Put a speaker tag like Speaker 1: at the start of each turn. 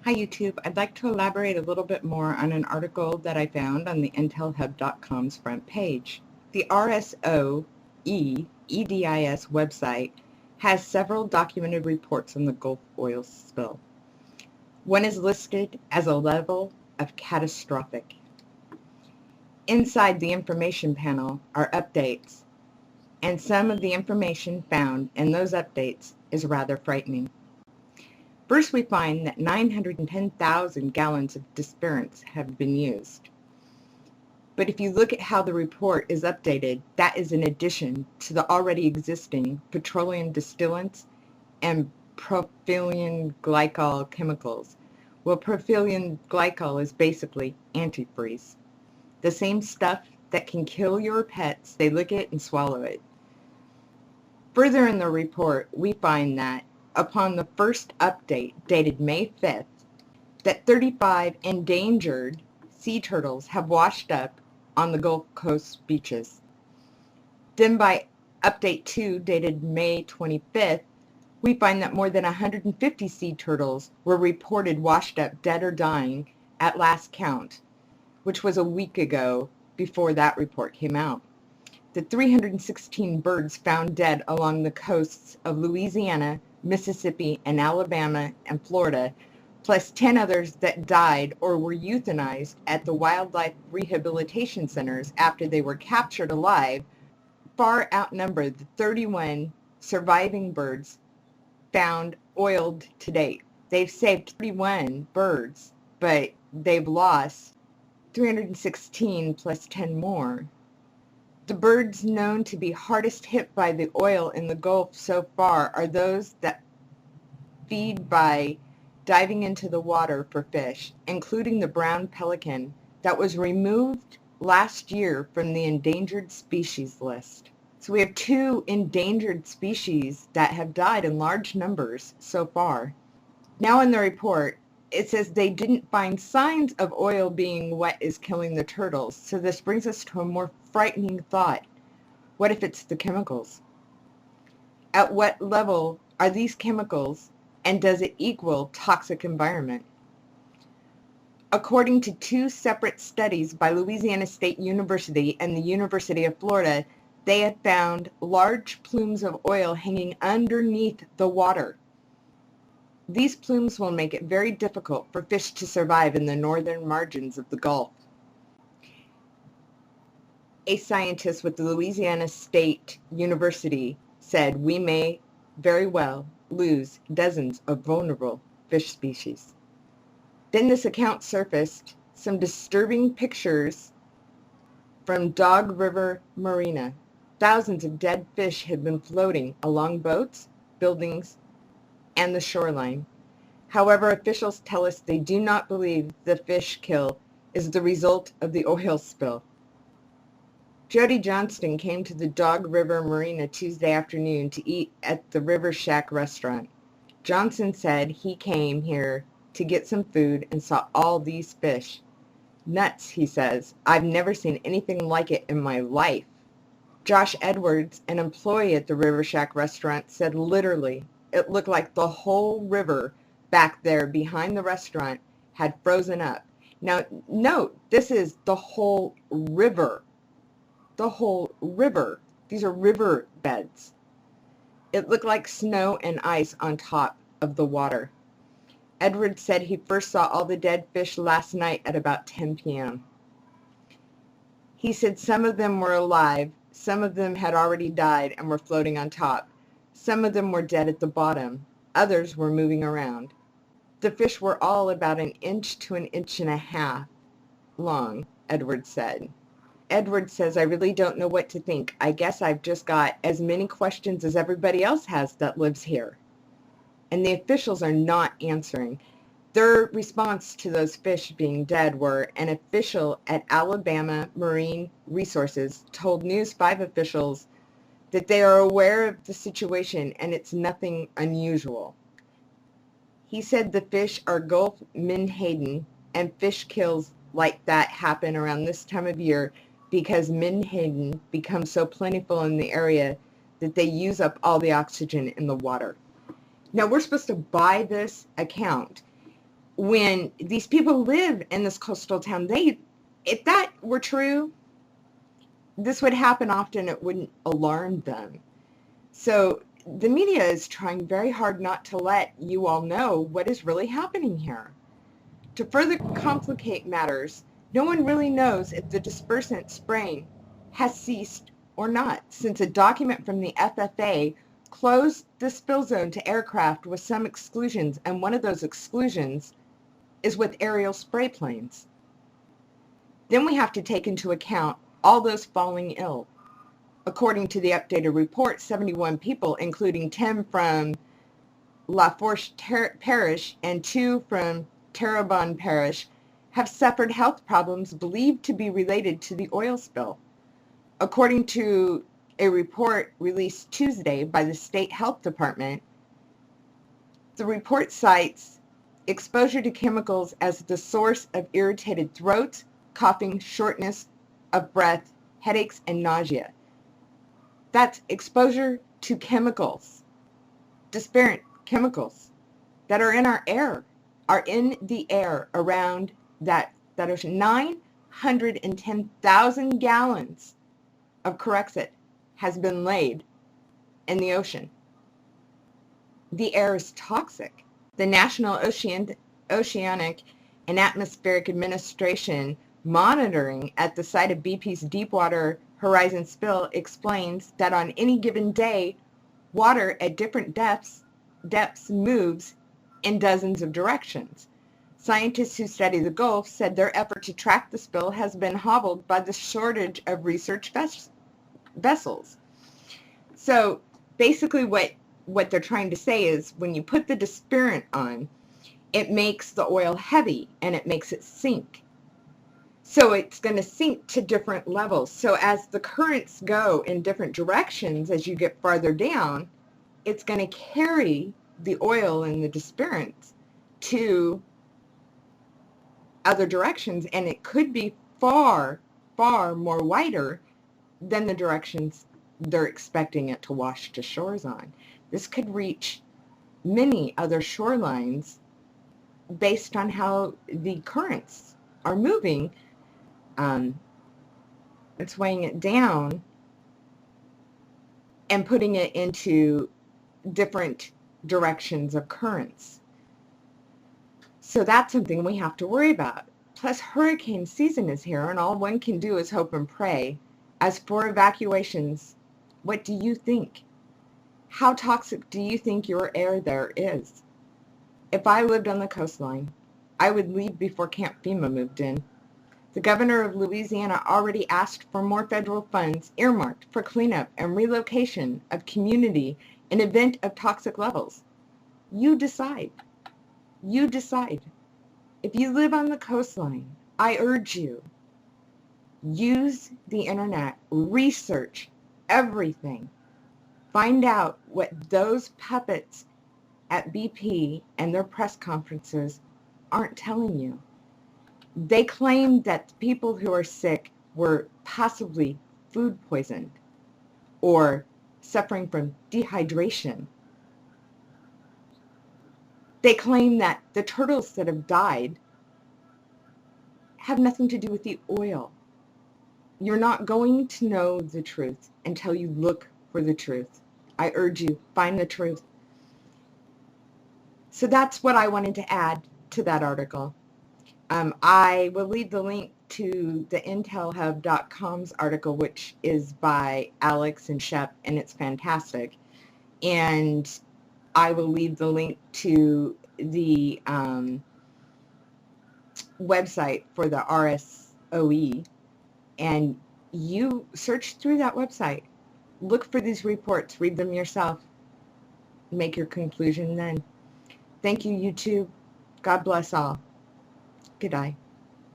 Speaker 1: Hi YouTube, I'd like to elaborate a little bit more on an article that I found on the intelhub.com's front page. The RSOE EDIS website has several documented reports on the Gulf oil spill. One is listed as a level of catastrophic. Inside the information panel are updates, and some of the information found in those updates is rather frightening. First, we find that 910,000 gallons of dispersions have been used. But if you look at how the report is updated, that is in addition to the already existing petroleum distillants and propylene glycol chemicals. Well, propylene glycol is basically antifreeze. The same stuff that can kill your pets, they lick it and swallow it. Further in the report, we find that upon the first update, dated May 5th, that 35 endangered sea turtles have washed up on the Gulf Coast beaches. Then by update 2, dated May 25th, we find that more than 150 sea turtles were reported washed up dead or dying at last count, which was a week ago before that report came out. The 316 birds found dead along the coasts of Louisiana, Mississippi, and Alabama and Florida, plus 10 others that died or were euthanized at the wildlife rehabilitation centers after they were captured alive, far outnumber the 31 surviving birds found oiled to date. They've saved 31 birds, but they've lost 316 plus 10 more. The birds known to be hardest hit by the oil in the Gulf so far are those that feed by diving into the water for fish, including the brown pelican that was removed last year from the endangered species list. So we have 2 endangered species that have died in large numbers so far. Now in the report, it says they didn't find signs of oil being what is killing the turtles. So this brings us to a more frightening thought. What if it's the chemicals? At what level are these chemicals, and does it equal toxic environment? According to 2 separate studies by Louisiana State University and the University of Florida, they have found large plumes of oil hanging underneath the water. These plumes will make it very difficult for fish to survive in the northern margins of the Gulf. A scientist with the Louisiana State University said we may very well lose dozens of vulnerable fish species. Then this account surfaced some disturbing pictures from Dog River Marina. Thousands of dead fish had been floating along boats, buildings, and the shoreline. However, officials tell us they do not believe the fish kill is the result of the oil spill. Jody Johnston came to the Dog River Marina Tuesday afternoon to eat at the River Shack restaurant. Johnson said he came here to get some food and saw all these fish. Nuts, he says. I've never seen anything like it in my life. Josh Edwards, an employee at the River Shack restaurant, said literally it looked like the whole river back there behind the restaurant had frozen up. Now, note, this is the whole river. The whole river. These are river beds. It looked like snow and ice on top of the water. Edwards said he first saw all the dead fish last night at about 10 p.m. He said some of them were alive, some of them had already died and were floating on top. Some of them were dead at the bottom. Others were moving around. The fish were all about 1 inch to 1.5 inches long, Edwards said. Edwards says, I really don't know what to think. I guess I've just got as many questions as everybody else has that lives here. And the officials are not answering. Their response to those fish being dead were an official at Alabama Marine Resources told News 5 officials that they are aware of the situation and it's nothing unusual. He said the fish are Gulf menhaden, and fish kills like that happen around this time of year because menhaden becomes so plentiful in the area that they use up all the oxygen in the water. Now we're supposed to buy this account. when these people live in this coastal town. If that were true, this would happen often. It wouldn't alarm them. So the media is trying very hard not to let you all know what is really happening here. To further complicate matters, no one really knows if the dispersant spraying has ceased or not, since a document from the FFA closed the spill zone to aircraft with some exclusions, and one of those exclusions is with aerial spray planes. Then we have to take into account all those falling ill. According to the updated report, 71 people, including 10 from La Force Parish and 2 from Terrebonne Parish, have suffered health problems believed to be related to the oil spill. According to a report released Tuesday by the State Health Department, the report cites exposure to chemicals as the source of irritated throats, coughing, shortness of breath, headaches, and nausea. That's exposure to chemicals, disparate chemicals that are in our air, are in the air around that ocean. 910,000 gallons of Corexit has been laid in the ocean. The air is toxic. The National Oceanic and Atmospheric Administration monitoring at the site of BP's Deepwater Horizon spill explains that on any given day, water at different depths moves in dozens of directions. Scientists who study the Gulf said their effort to track the spill has been hobbled by the shortage of research vessels. So basically what they're trying to say is when you put the disparant on, it makes the oil heavy and it makes it sink. So it's going to sink to different levels. So as the currents go in different directions, as you get farther down, it's going to carry the oil and the disparants to other directions, and it could be far, far more wider than the directions they're expecting it to wash to shores on. This could reach many other shorelines based on how the currents are moving. It's weighing it down and putting it into different directions of currents. So that's something we have to worry about. Plus, hurricane season is here, and all one can do is hope and pray. As for evacuations, what do you think? How toxic do you think your air there is? If I lived on the coastline, I would leave before Camp FEMA moved in. The governor of Louisiana already asked for more federal funds earmarked for cleanup and relocation of community in event of toxic levels. You decide. You decide. If you live on the coastline, I urge you, use the internet, research everything. Find out what those puppets at BP and their press conferences aren't telling you. They claim that people who are sick were possibly food poisoned or suffering from dehydration. They claim that the turtles that have died have nothing to do with the oil. You're not going to know the truth until you look for the truth. I urge you, find the truth. So that's what I wanted to add to that article. I will leave the link to the intelhub.com's article, which is by Alex and Shep, and it's fantastic. And I will leave the link to the website for the RSOE, and you search through that website. Look for these reports. Read them yourself. Make your conclusion then. Thank you, YouTube. God bless all. Good day.